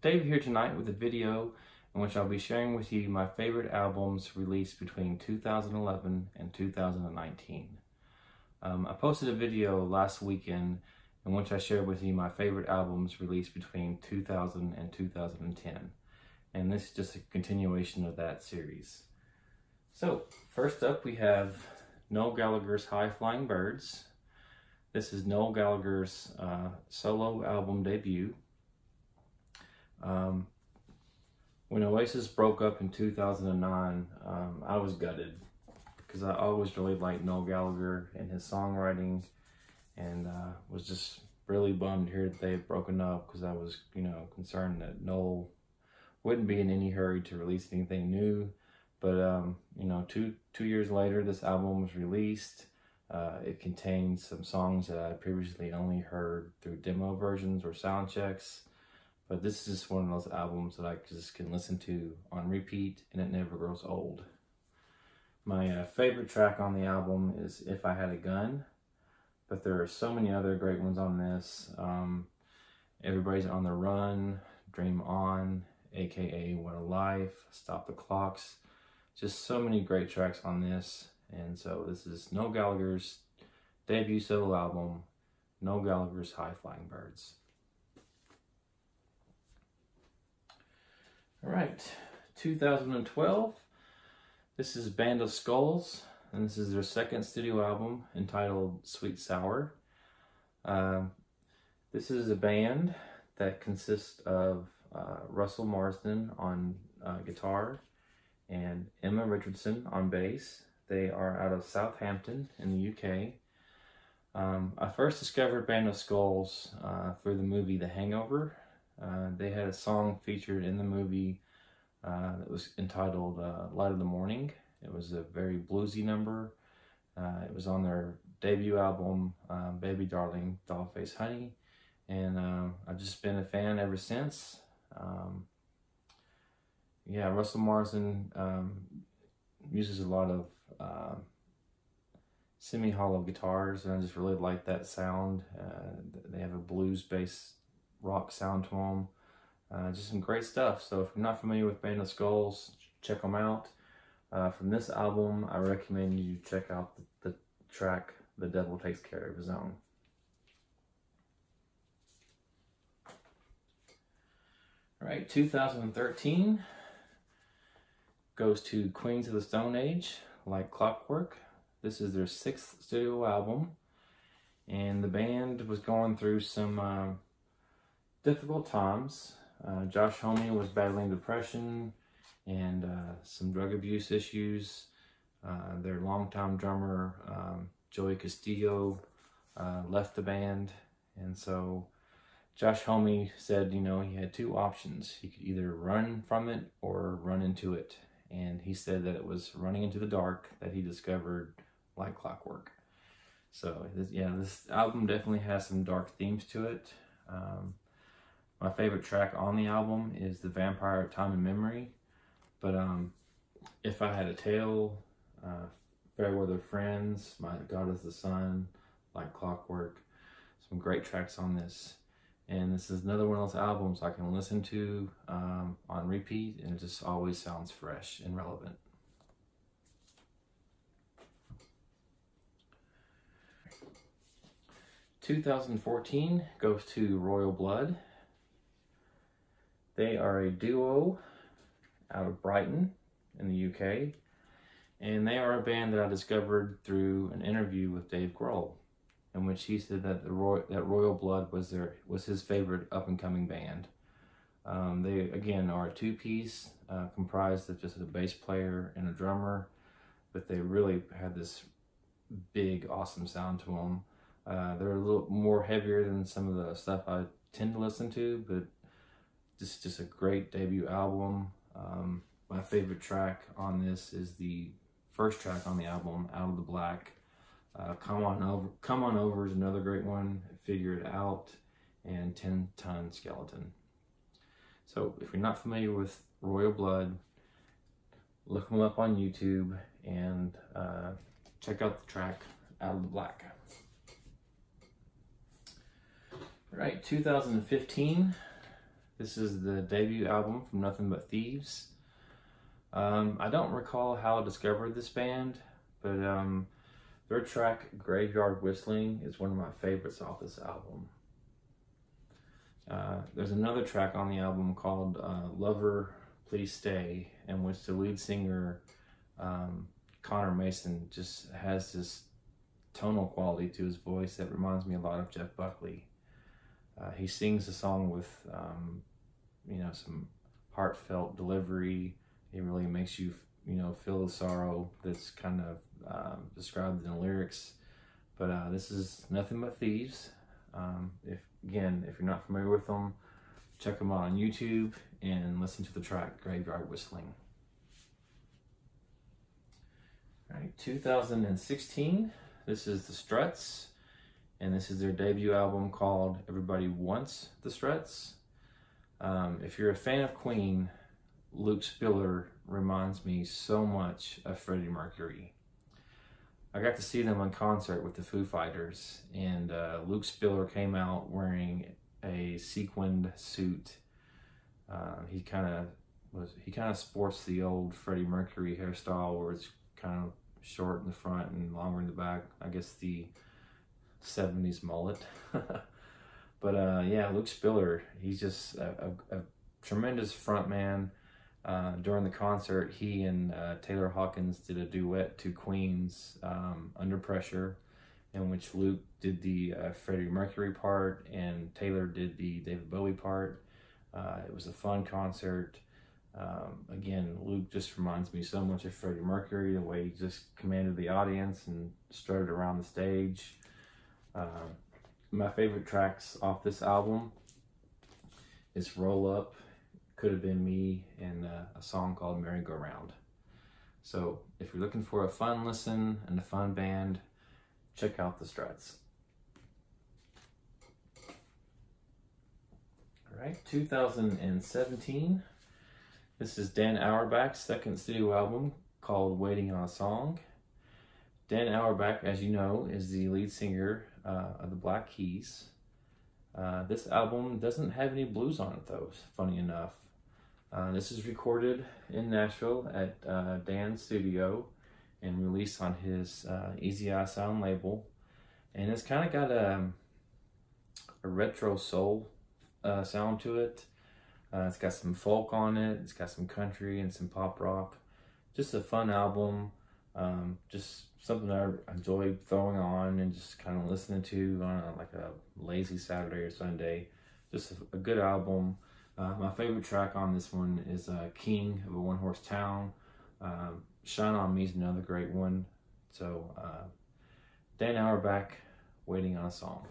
Dave here tonight with a video in which I'll be sharing with you my favorite albums released between 2011 and 2019. I posted a video last weekend in which I shared with you my favorite albums released between 2000 and 2010. And this is just a continuation of that series. So, first up we have Noel Gallagher's High Flying Birds. This is Noel Gallagher's solo album debut. When Oasis broke up in 2009, I was gutted because I always really liked Noel Gallagher and his songwriting, and was just really bummed to hear that they had broken up because I was, concerned that Noel wouldn't be in any hurry to release anything new. But two years later, this album was released. It contains some songs that I previously only heard through demo versions or sound checks. But this is just one of those albums that I just can listen to on repeat and it never grows old. My favorite track on the album is If I Had a Gun, but there are so many other great ones on this. Everybody's on the Run, Dream On, aka What a Life, Stop the Clocks. Just so many great tracks on this. And so this is Noel Gallagher's debut solo album, Noel Gallagher's High Flying Birds. All right, 2012, this is Band of Skulls, and this is their second studio album entitled Sweet Sour. This is a band that consists of Russell Marsden on guitar and Emma Richardson on bass. They are out of Southampton in the UK. I first discovered Band of Skulls through the movie The Hangover. They had a song featured in the movie that was entitled Light of the Morning. It was a very bluesy number. It was on their debut album, Baby Darling, Dollface Honey. And I've just been a fan ever since. Russell Marsden uses a lot of semi-hollow guitars, and I just really like that sound. They have a blues-based rock sound to them. Just some great stuff. So if you're not familiar with Band of Skulls, check them out. From this album, I recommend you check out the track The Devil Takes Care of His Own. All right, 2013 goes to Queens of the Stone Age, Like Clockwork. This is their 6th studio album, and the band was going through some difficult times. Josh Homme was battling depression and some drug abuse issues. Their longtime drummer, Joey Castillo, left the band, and so Josh Homme said, he had two options. He could either run from it or run into it. And he said that it was running into the dark that he discovered Like Clockwork. So, this album definitely has some dark themes to it. My favorite track on the album is The Vampire Time and Memory. But If I Had a Tale, Fair Weather Friends, My God is the Sun, Like Clockwork. Some great tracks on this. And this is another one of those albums I can listen to on repeat, and it just always sounds fresh and relevant. (2014) goes to Royal Blood. They are a duo out of Brighton in the UK, and they are a band that I discovered through an interview with Dave Grohl, in which he said that Royal Blood was his favorite up-and-coming band. They, again, are a two-piece comprised of just a bass player and a drummer, but they really had this big, awesome sound to them. They're a little more heavier than some of the stuff I tend to listen to, but just a great debut album. My favorite track on this is the first track on the album, Out of the Black. Come on over is another great one. Figure It Out, and 10-Ton Skeleton. So if you're not familiar with Royal Blood, look them up on YouTube and check out the track Out of the Black. All right, 2015. This is the debut album from Nothing But Thieves. I don't recall how I discovered this band, but their track Graveyard Whistling is one of my favorites off this album. There's another track on the album called Lover Please Stay, in which the lead singer Connor Mason just has this tonal quality to his voice that reminds me a lot of Jeff Buckley. He sings the song with some heartfelt delivery. It really makes you feel the sorrow that's kind of described in the lyrics. But this is Nothing But Thieves. If you're not familiar with them, check them out on YouTube and listen to the track Graveyard Whistling. All right, 2016, this is the Struts, and this is their debut album called Everybody Wants the Struts. If you're a fan of Queen, Luke Spiller reminds me so much of Freddie Mercury. I got to see them on concert with the Foo Fighters, and Luke Spiller came out wearing a sequined suit. He kind of sports the old Freddie Mercury hairstyle, where it's kind of short in the front and longer in the back. I guess the 70s mullet. But yeah, Luke Spiller, he's just a tremendous frontman. During the concert, he and Taylor Hawkins did a duet to Queen's Under Pressure, in which Luke did the Freddie Mercury part and Taylor did the David Bowie part. It was a fun concert. Again, Luke just reminds me so much of Freddie Mercury, the way he just commanded the audience and strutted around the stage. My favorite tracks off this album is Roll Up, Could Have Been Me, and a song called Merry Go Round. So if you're looking for a fun listen and a fun band, check out the Struts. All right, 2017. This is Dan Auerbach's second studio album called Waiting on a Song. Dan Auerbach, as you know, is the lead singer of the Black Keys. This album doesn't have any blues on it though, funny enough. This is recorded in Nashville at Dan's studio and released on his Easy Eye Sound label. And it's kind of got a retro soul sound to it. It's got some folk on it, it's got some country and some pop rock. Just a fun album, just something I enjoy throwing on and just kind of listening to on like a lazy Saturday or Sunday. Just a good album. My favorite track on this one is King of a One Horse Town. Shine On Me is another great one. So Dan Auerbach, Waiting on a Song.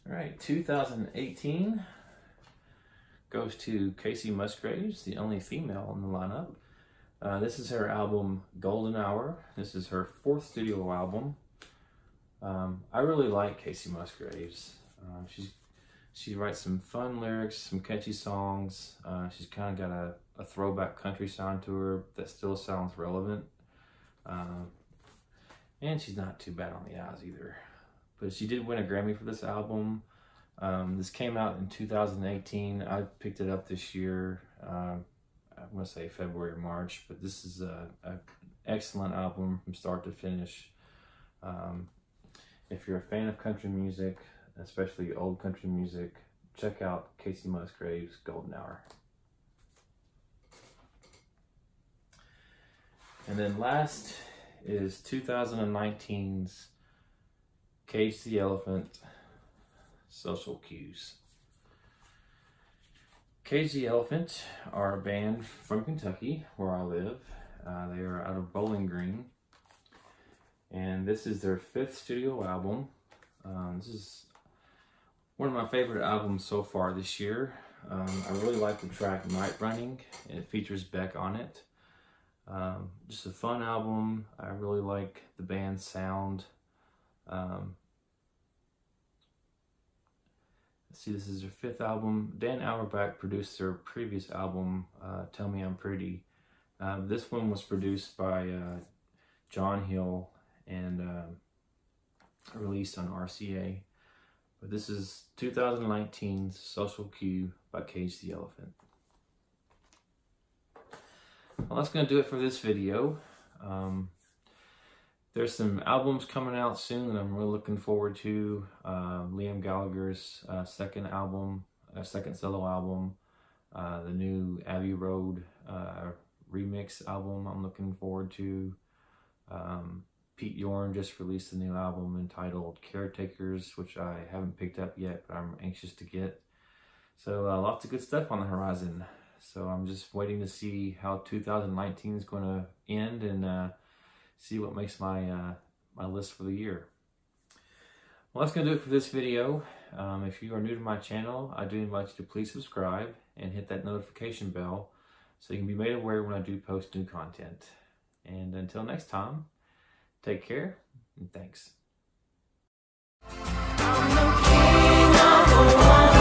All right, 2018 goes to Kacey Musgraves, the only female in the lineup. This is her album Golden Hour. This is her fourth studio album. I really like Kacey Musgraves. She writes some fun lyrics, some catchy songs. She's kind of got a throwback country sound to her that still sounds relevant. And she's not too bad on the eyes either. But she did win a Grammy for this album. This came out in 2018. I picked it up this year. I'm going to say February or March, but this is an excellent album from start to finish. If you're a fan of country music, especially old country music, check out Kacey Musgraves' Golden Hour. And then last is 2019's Cage the Elephant, Social Cues. Cage the Elephant are a band from Kentucky, where I live. They are out of Bowling Green. And this is their fifth studio album. This is one of my favorite albums so far this year. I really like the track Night Running, and it features Beck on it. Just a fun album. I really like the band's sound. See, this is their fifth album. Dan Auerbach produced their previous album, Tell Me I'm Pretty. This one was produced by John Hill and released on RCA. But this is 2019's Social Cue by Cage the Elephant. Well, that's going to do it for this video. There's some albums coming out soon that I'm really looking forward to. Liam Gallagher's second solo album, the new Abbey Road remix album I'm looking forward to. Pete Yorn just released a new album entitled Caretakers, which I haven't picked up yet, but I'm anxious to get. So lots of good stuff on the horizon. So I'm just waiting to see how 2019 is going to end and see what makes my my list for the year. Well, that's going to do it for this video. If you are new to my channel, I do invite you to please subscribe and hit that notification bell so you can be made aware when I do post new content. And until next time, take care and thanks. I'm the king of the world.